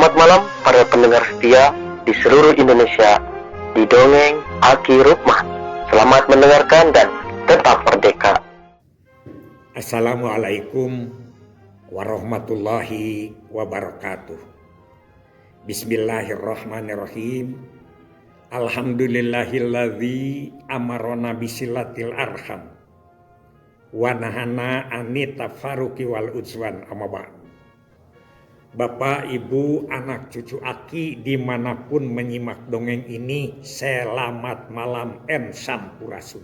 Selamat malam para pendengar setia di seluruh Indonesia di Dongeng Aki Rukmah. Selamat mendengarkan dan tetap merdeka. Assalamualaikum warahmatullahi wabarakatuh. Bismillahirrahmanirrahim. Alhamdulillahilladzi amarona bisilatil arham wa nahana anita faruqi wal udzwan amma ba'd. Bapak, Ibu, anak cucu Aki dimanapun menyimak dongeng ini, selamat malam en sampurasun.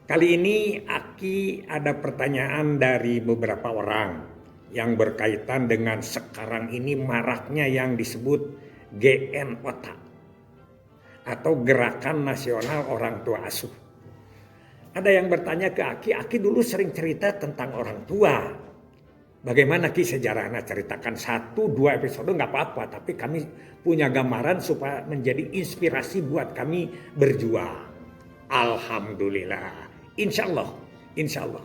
Kali ini Aki ada pertanyaan dari beberapa orang yang berkaitan dengan sekarang ini maraknya yang disebut GNOT atau Gerakan Nasional Orang Tua Asuh. Ada yang bertanya ke Aki dulu sering cerita tentang orang tua. Bagaimana Ki sejarahnya, ceritakan 1-2 episode nggak apa-apa, tapi kami punya gambaran supaya menjadi inspirasi buat kami berjuang. Alhamdulillah, insya Allah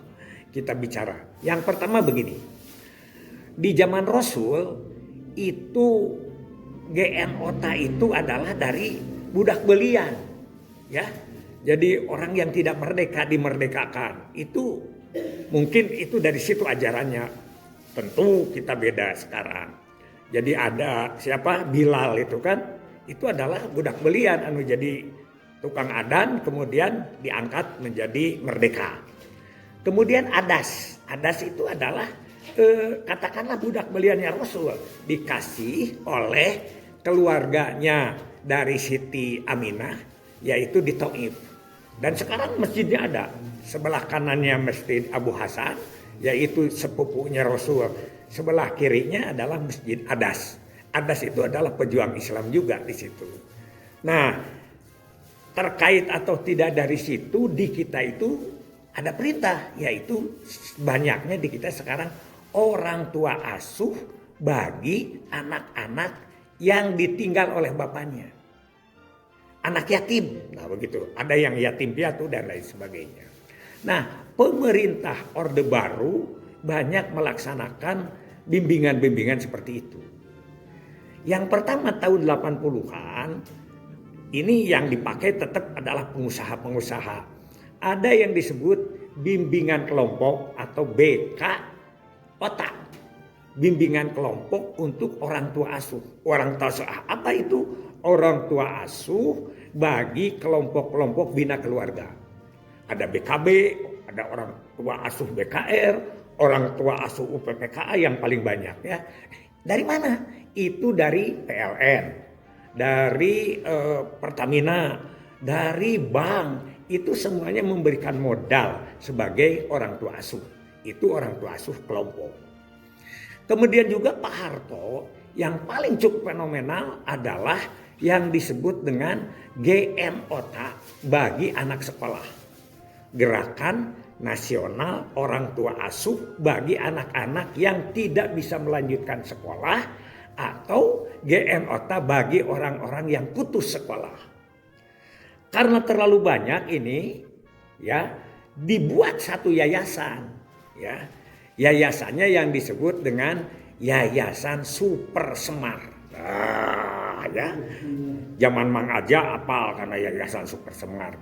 kita bicara. Yang pertama begini, di zaman Rasul itu GNOT itu adalah dari budak belian, ya. Jadi orang yang tidak merdeka dimerdekakan. Itu mungkin itu dari situ ajarannya. Tentu kita beda sekarang. Jadi ada siapa? Bilal itu kan, itu adalah budak belian jadi tukang adan, kemudian diangkat menjadi merdeka. Kemudian Adas itu adalah katakanlah budak beliannya Rasul, dikasih oleh keluarganya dari Siti Aminah, yaitu di Taif. Dan sekarang masjidnya ada, sebelah kanannya Masjid Abu Hasan, yaitu sepupunya Rasul. Sebelah kirinya adalah Masjid Adas. Adas itu adalah pejuang Islam juga di situ. Nah, terkait atau tidak dari situ di kita itu ada perintah, yaitu banyaknya di kita sekarang orang tua asuh bagi anak-anak yang ditinggal oleh bapaknya. Anak yatim, nah begitu. Ada yang yatim piatu dan lain sebagainya. Nah, pemerintah Orde Baru banyak melaksanakan bimbingan-bimbingan seperti itu. Yang pertama tahun 80-an, ini yang dipakai tetap adalah pengusaha-pengusaha. Ada yang disebut bimbingan kelompok atau BKOT. Bimbingan kelompok untuk orang tua asuh. Orang tua asuh apa itu? Orang tua asuh bagi kelompok-kelompok bina keluarga. Ada BKB, ada orang tua asuh BKR, orang tua asuh UPPKA yang paling banyak ya. Dari mana? Itu dari PLN, dari Pertamina, dari bank. Itu semuanya memberikan modal sebagai orang tua asuh. Itu orang tua asuh kelompok. Kemudian juga Pak Harto yang paling cukup fenomenal adalah yang disebut dengan GNOT bagi anak sekolah. Gerakan Nasional Orang Tua Asuh bagi anak-anak yang tidak bisa melanjutkan sekolah atau GNOT bagi orang-orang yang putus sekolah. Karena terlalu banyak ini ya, dibuat satu yayasan ya. Yayasannya yang disebut dengan Yayasan Super Semar. Ya. Zaman Mang Aja apal karena Yayasan Super Semar.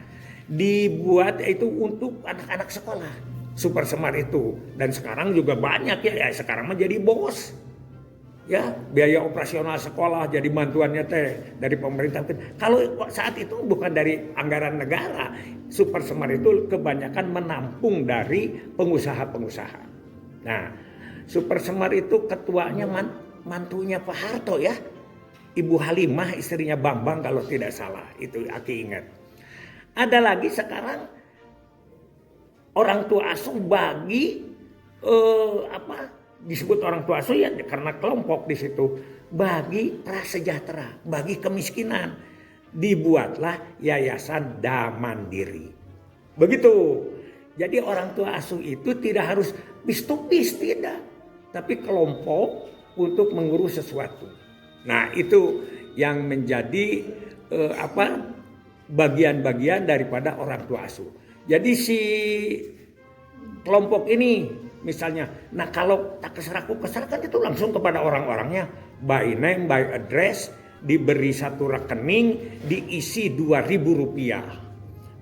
Dibuat itu untuk anak-anak sekolah, Super Semar itu. Dan sekarang juga banyak ya sekarang menjadi bos. Ya, biaya operasional sekolah jadi bantuannya dari pemerintah. Kalau saat itu bukan dari anggaran negara, Super Semar itu kebanyakan menampung dari pengusaha-pengusaha. Nah, Super Semar itu ketuanya mantunya Pak Harto ya. Ibu Halimah istrinya Bambang kalau tidak salah, itu Aki ingat. Ada lagi sekarang orang tua asuh bagi disebut orang tua asuh ya karena kelompok di situ, bagi prasejahtera, bagi kemiskinan. Dibuatlah Yayasan Damandiri. Begitu. Jadi orang tua asuh itu tidak harus bis-to-bis, tidak, tapi kelompok untuk mengurus sesuatu. Nah, itu yang menjadi bagian-bagian daripada orang tua asuh. Jadi si kelompok ini misalnya. Nah kalau tak keseraku kesera kan itu langsung kepada orang-orangnya. By name, by address, diberi satu rekening, diisi Rp2.000.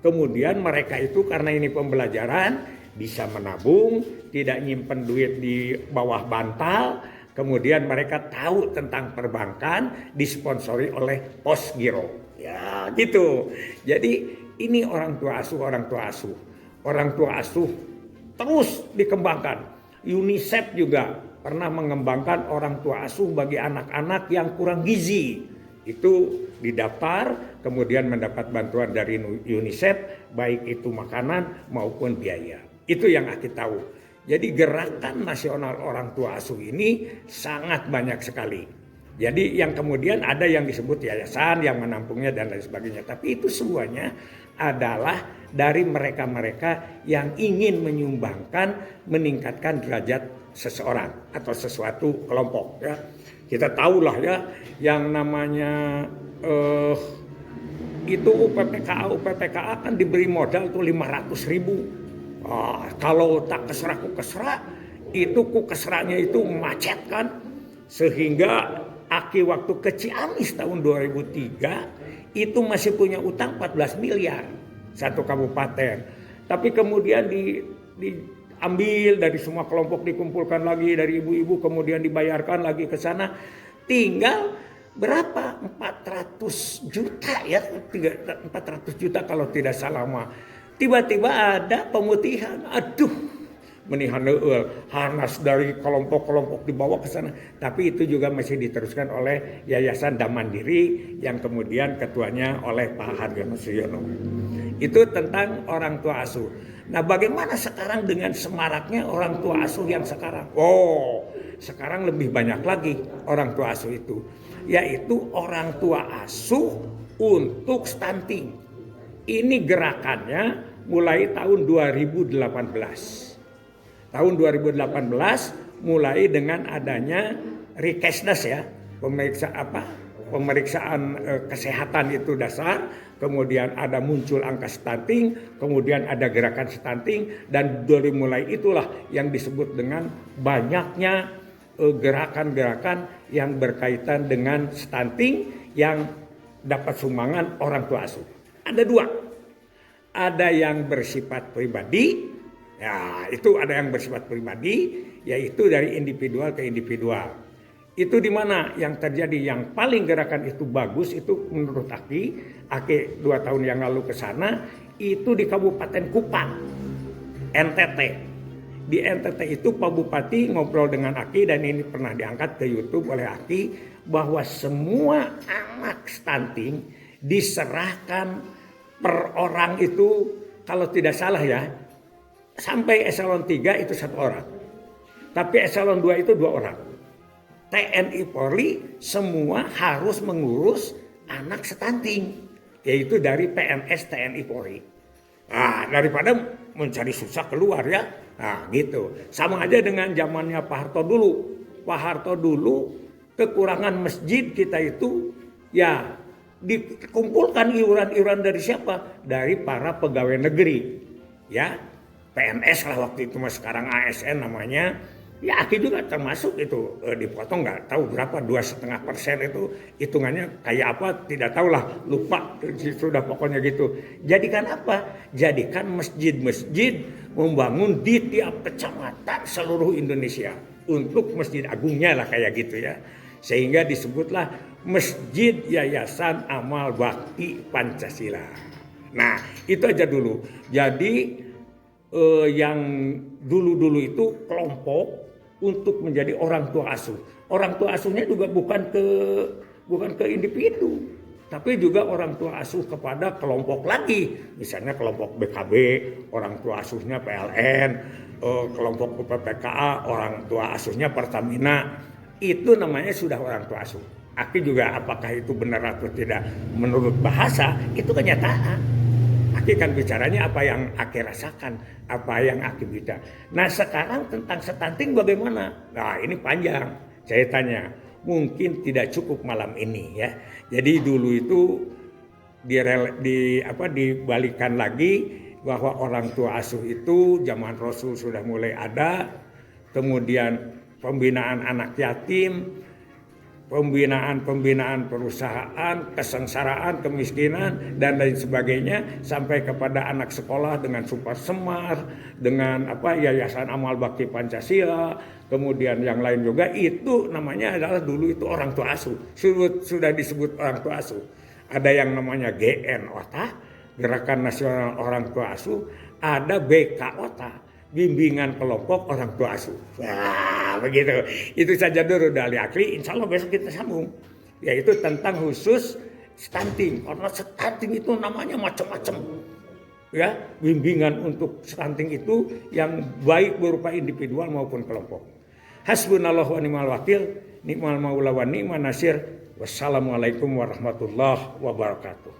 Kemudian mereka itu karena ini pembelajaran bisa menabung, tidak nyimpen duit di bawah bantal. Kemudian mereka tahu tentang perbankan, disponsori oleh Pos Giro. Ya gitu. Jadi ini orang tua asuh. Orang tua asuh terus dikembangkan. UNICEF juga pernah mengembangkan orang tua asuh bagi anak-anak yang kurang gizi. Itu didaftar, kemudian mendapat bantuan dari UNICEF, baik itu makanan maupun biaya. Itu yang Aki tahu. Jadi gerakan nasional orang tua asuh ini sangat banyak sekali. Jadi yang kemudian ada yang disebut yayasan yang menampungnya dan lain sebagainya. Tapi itu semuanya adalah dari mereka-mereka yang ingin menyumbangkan, meningkatkan derajat seseorang atau sesuatu kelompok. Ya. Kita tahulah ya yang namanya itu UPPKA kan diberi modal tuh 500.000. Kalau tak kesera itu kesranya itu macet kan, sehingga Aki waktu ke Ciamis tahun 2003 itu masih punya utang 14 miliar satu kabupaten. Tapi kemudian diambil dari semua kelompok, dikumpulkan lagi dari ibu-ibu, kemudian dibayarkan lagi ke sana. Tinggal berapa? 400 juta ya, 400 juta kalau tidak salah mah. Tiba-tiba ada pemutihan. Aduh. Menihan hanas dari kelompok-kelompok dibawa ke sana. Tapi itu juga masih diteruskan oleh Yayasan Dam Mandiri yang kemudian ketuanya oleh Pak Haryono Suyono. Itu tentang orang tua asuh. Nah bagaimana sekarang dengan semaraknya orang tua asuh yang sekarang? Sekarang lebih banyak lagi orang tua asuh itu. Yaitu orang tua asuh untuk stunting. Ini gerakannya mulai tahun 2018. Tahun 2018 mulai dengan adanya Rikesdas ya, pemeriksaan kesehatan itu dasar, kemudian ada muncul angka stunting, kemudian ada gerakan stunting, dan dari mulai itulah yang disebut dengan banyaknya gerakan-gerakan yang berkaitan dengan stunting yang dapat sumbangan orang tua asuh. Ada dua, ada yang bersifat pribadi. Ya, itu ada yang bersifat pribadi, yaitu dari individual ke individual. Itu di mana yang terjadi yang paling gerakan itu bagus itu menurut Aki 2 tahun yang lalu ke sana itu di Kabupaten Kupang, NTT. Di NTT itu Pak Bupati ngobrol dengan Aki dan ini pernah diangkat ke YouTube oleh Aki bahwa semua anak stunting diserahkan per orang itu kalau tidak salah ya. Sampai eselon 3 itu 1 orang. Tapi eselon 2 itu 2 orang. TNI Polri semua harus mengurus anak stunting. Yaitu dari PNS TNI Polri. Nah, daripada mencari susah keluar ya. Nah gitu. Sama aja dengan zamannya Pak Harto dulu. Pak Harto dulu kekurangan masjid kita itu ya dikumpulkan iuran-iuran dari siapa? Dari para pegawai negeri. Ya. PNS lah waktu itu mas, sekarang ASN namanya. Ya Aki juga termasuk itu dipotong nggak tahu berapa 2,5% itu hitungannya kayak apa tidak tahu lah, lupa sudah pokoknya gitu. Jadikan apa? Jadikan masjid-masjid membangun di tiap kecamatan seluruh Indonesia untuk masjid agungnya lah kayak gitu ya. Sehingga disebutlah Masjid Yayasan Amal Bakti Pancasila. Nah itu aja dulu. Jadi yang dulu-dulu itu kelompok untuk menjadi orang tua asuh. Orang tua asuhnya juga bukan ke individu, tapi juga orang tua asuh kepada kelompok lagi. Misalnya kelompok BKB, orang tua asuhnya PLN, kelompok UPPKA, orang tua asuhnya Pertamina. Itu namanya sudah orang tua asuh. Aki juga apakah itu benar atau tidak menurut bahasa, itu kenyataan. Aki kan bicaranya apa yang Aki rasakan, apa yang Aki bisa. Nah sekarang tentang stunting bagaimana? Nah ini panjang ceritanya. Mungkin tidak cukup malam ini ya. Jadi dulu itu dibalikan lagi bahwa orang tua asuh itu zaman Rasul sudah mulai ada. kemudian pembinaan anak yatim, pembinaan perusahaan, kesengsaraan, kemiskinan, dan lain sebagainya, sampai kepada anak sekolah dengan Super Semar, dengan Yayasan Amal Bakti Pancasila, kemudian yang lain juga. Itu namanya adalah dulu itu orang tua asuh, sudah disebut orang tua asuh. Ada yang namanya GN OTA, Gerakan Nasional Orang Tua Asuh, ada BK OTA, Bimbingan Kelompok Orang Tua Asuh. Wah, begitu. Itu saja dulu dari Akli. Insya Allah besok kita sambung. Yaitu tentang khusus stunting. Karena stunting itu namanya macam-macam. Ya, bimbingan untuk stunting itu yang baik berupa individual maupun kelompok. Hasbunallahu wa ni'mal wakil, ni'mal maula wa ni'man nasir. Wassalamualaikum warahmatullahi wabarakatuh.